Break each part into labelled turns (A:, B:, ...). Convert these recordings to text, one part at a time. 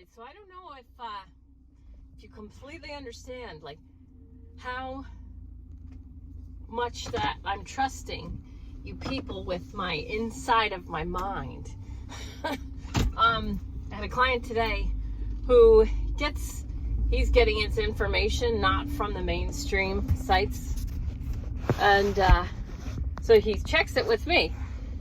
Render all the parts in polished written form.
A: right, so I don't know if you completely understand, like, how much that I'm trusting you people with my inside of my mind. I had a client today who he's getting his information not from the mainstream sites, and so he checks it with me.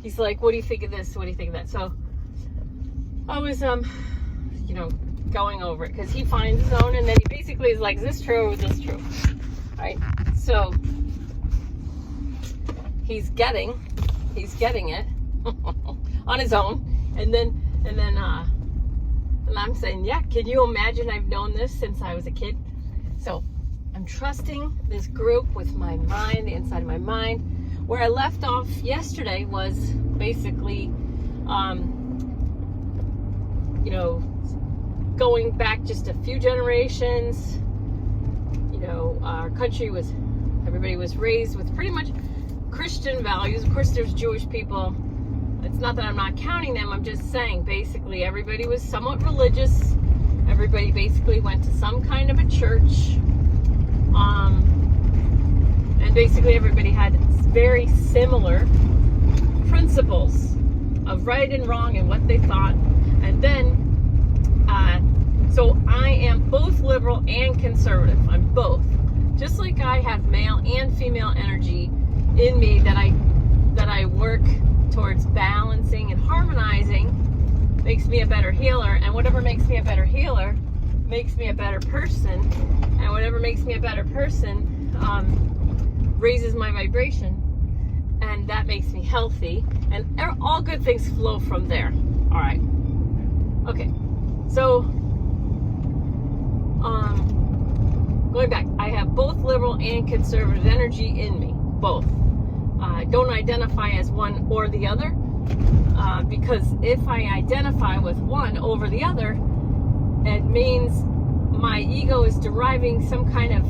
A: He's like, what do you think of this? What do you think of that? So I was going over it, because he finds his own, and then he basically is like, is this true or is this true? Right? So he's getting it on his own, and then I'm saying, yeah, can you imagine? I've known this since I was a kid. So I'm trusting this group with my mind, the inside of my mind. Where I left off yesterday was basically going back just a few generations. Our country everybody was raised with pretty much Christian values. Of course, there's Jewish people. It's not that I'm not counting them. I'm just saying, basically, everybody was somewhat religious. Everybody basically went to some kind of a church. And basically everybody had very similar principles of right and wrong and what they thought. And then, so I am both liberal and conservative. I'm both. Just like I have male and female energy in me that I work towards balancing and harmonizing, makes me a better healer. And whatever makes me a better healer makes me a better person. And whatever makes me a better person raises my vibration. And that makes me healthy. And all good things flow from there. All right. Okay. So, going back, I have both liberal and conservative energy in me. Both. I don't identify as one or the other, because if I identify with one over the other, it means my ego is deriving some kind of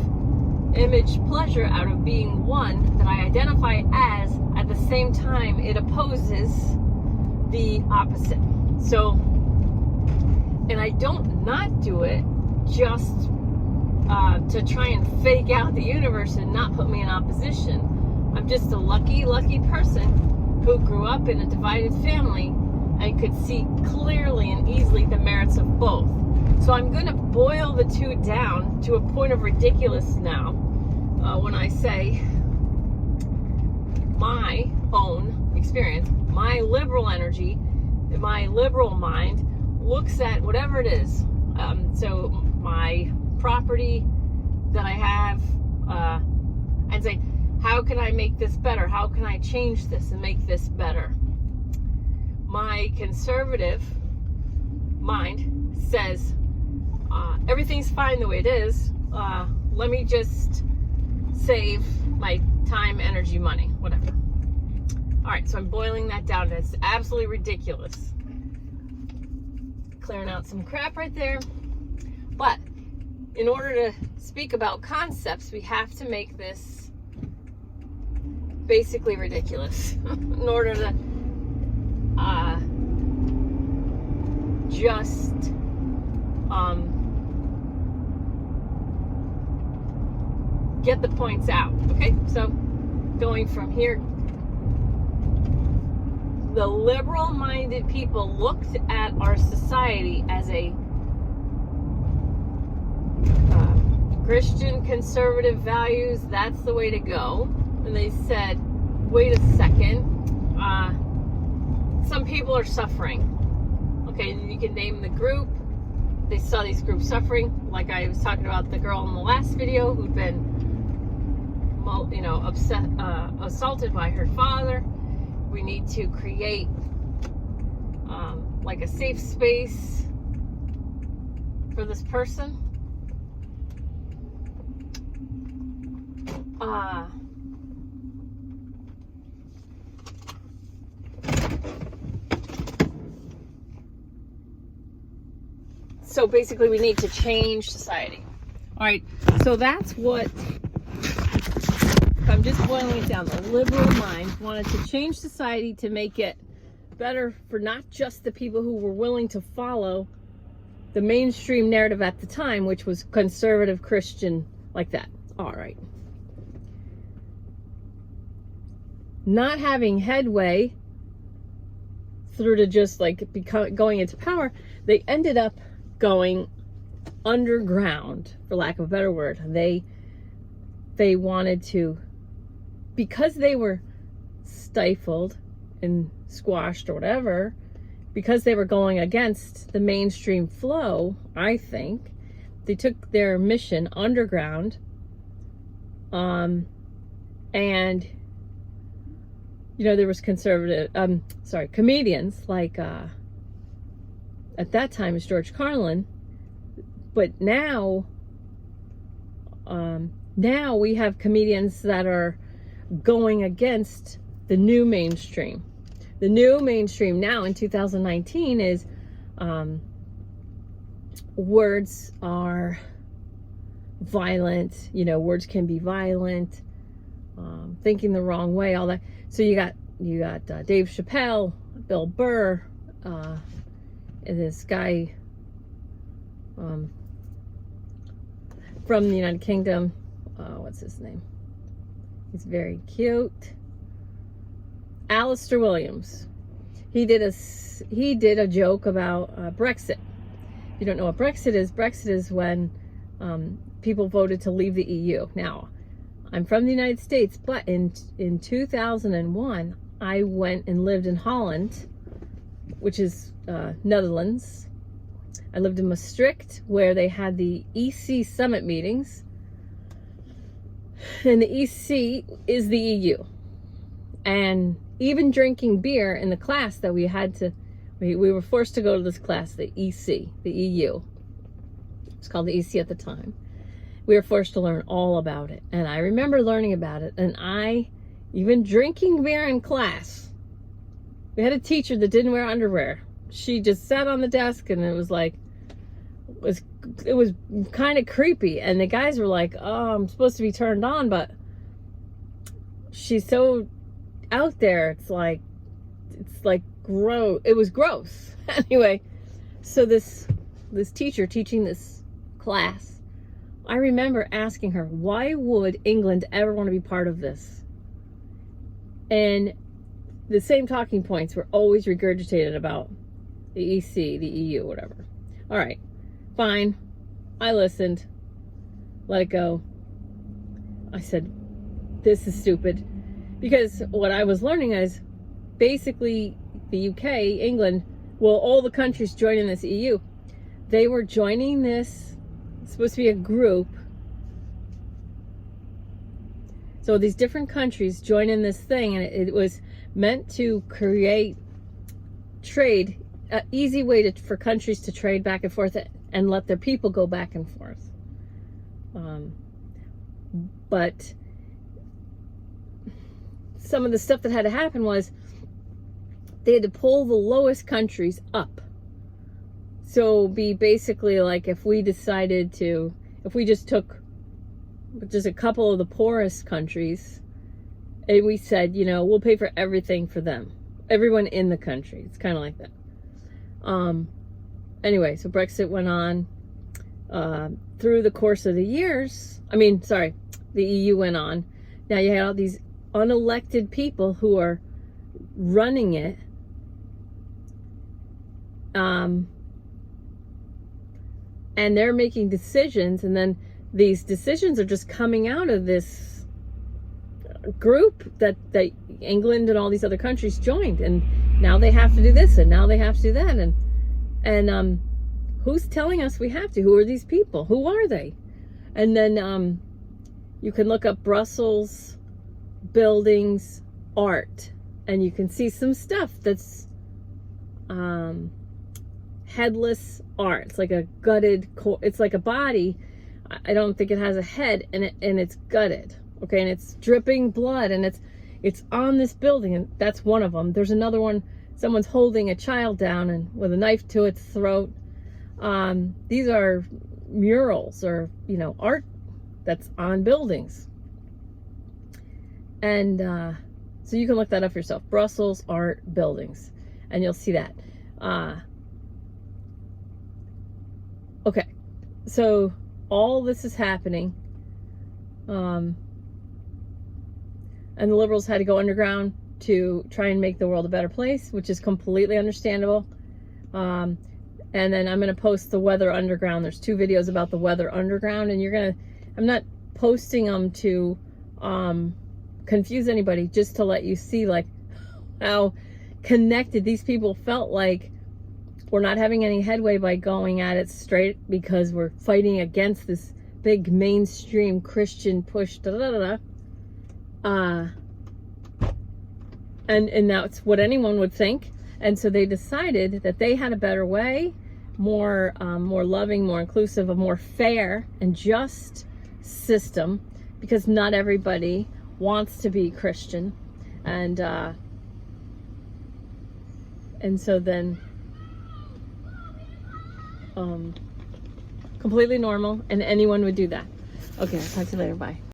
A: image pleasure out of being one that I identify as. At the same time, it opposes the opposite. So, and I don't not do it just to try and fake out the universe and not put me in opposition. I'm just a lucky person who grew up in a divided family and could see clearly and easily the merits of both. So I'm going to boil the two down to a point of ridiculous now when I say my own experience, my liberal energy, my liberal mind looks at whatever it is. So my property that I have, and say, how can I make this better? How can I change this and make this better? My conservative mind says, everything's fine the way it is. Let me just save my time, energy, money, whatever. All right, so I'm boiling that down. That's absolutely ridiculous. Clearing out some crap right there. But in order to speak about concepts, we have to make this basically ridiculous in order to just get the points out. Okay, so going from here, the liberal-minded people looked at our society as a Christian conservative values, that's the way to go. And they said, wait a second, some people are suffering. Okay, and you can name the group. They saw these groups suffering, like I was talking about the girl in the last video who'd been, assaulted by her father. We need to create like a safe space for this person. So basically we need to change society. All right, so that's what, I'm just boiling it down. The liberal mind wanted to change society to make it better for not just the people who were willing to follow the mainstream narrative at the time, which was conservative Christian, like that. All right. Not having headway through to just like going into power, they ended up going underground, for lack of a better word. They wanted to, because they were stifled and squashed or whatever, because they were going against the mainstream flow, I think, they took their mission underground. And, you know, there was comedians like, at that time it was George Carlin, but now we have comedians that are going against the new mainstream. The new mainstream now in 2019 is words are violent. You know, words can be violent, thinking the wrong way, all that. So you got Dave Chappelle, Bill Burr, and this guy from the United Kingdom. What's his name? He's very cute. Alistair Williams. He did a joke about Brexit. If you don't know what Brexit is when people voted to leave the EU. Now, I'm from the United States, but in 2001, I went and lived in Holland, which is Netherlands. I lived in Maastricht, where they had the EC summit meetings. And the EC is the EU. And even drinking beer in the class that we were forced to go to this class, the EC, the EU. It's called the EC at the time. We were forced to learn all about it. And I remember learning about it. And even drinking beer in class, we had a teacher that didn't wear underwear. She just sat on the desk, and it was like, it was kind of creepy. And the guys were like, oh, I'm supposed to be turned on, but she's so out there. It's like gross. It was gross. Anyway, so this teacher teaching this class, I remember asking her, why would England ever want to be part of this? And the same talking points were always regurgitated about the EC, the EU, whatever. All right, fine. I listened. Let it go. I said, this is stupid. Because what I was learning is basically the UK, England, well, all the countries joining this EU, they were joining this. It's supposed to be a group. So these different countries join in this thing, and it was meant to create trade, an easy way for countries to trade back and forth and let their people go back and forth. But some of the stuff that had to happen was they had to pull the lowest countries up. So be basically like if we just took just a couple of the poorest countries and we said, you know, we'll pay for everything for them. Everyone in the country. It's kind of like that. Anyway, so Brexit went on through the course of the years. The EU went on. Now you had all these unelected people who are running it. And they're making decisions, and then these decisions are just coming out of this group that England and all these other countries joined, and now they have to do this, and now they have to do that, and who's telling us we have to? Who are these people? Who are they? And then you can look up Brussels buildings art, and you can see some stuff that's headless art. It's like a gutted it's like a body. I don't think it has a head, and it's gutted, okay, and it's dripping blood, and it's on this building, and that's one of them. There's another one, someone's holding a child down and with a knife to its throat. These are murals, or art that's on buildings. And so you can look that up yourself, Brussels art buildings, and you'll see that. Okay, so all this is happening, and the liberals had to go underground to try and make the world a better place, which is completely understandable. And then I'm going to post the weather underground. There's 2 videos about the weather underground, and I'm not posting them to confuse anybody, just to let you see like how connected these people felt. Like, we're not having any headway by going at it straight because we're fighting against this big mainstream Christian push, and that's what anyone would think. And so they decided that they had a better way, more loving, more inclusive, a more fair and just system, because not everybody wants to be Christian. And so then completely normal, and anyone would do that. Okay, I'll talk to you later. Bye.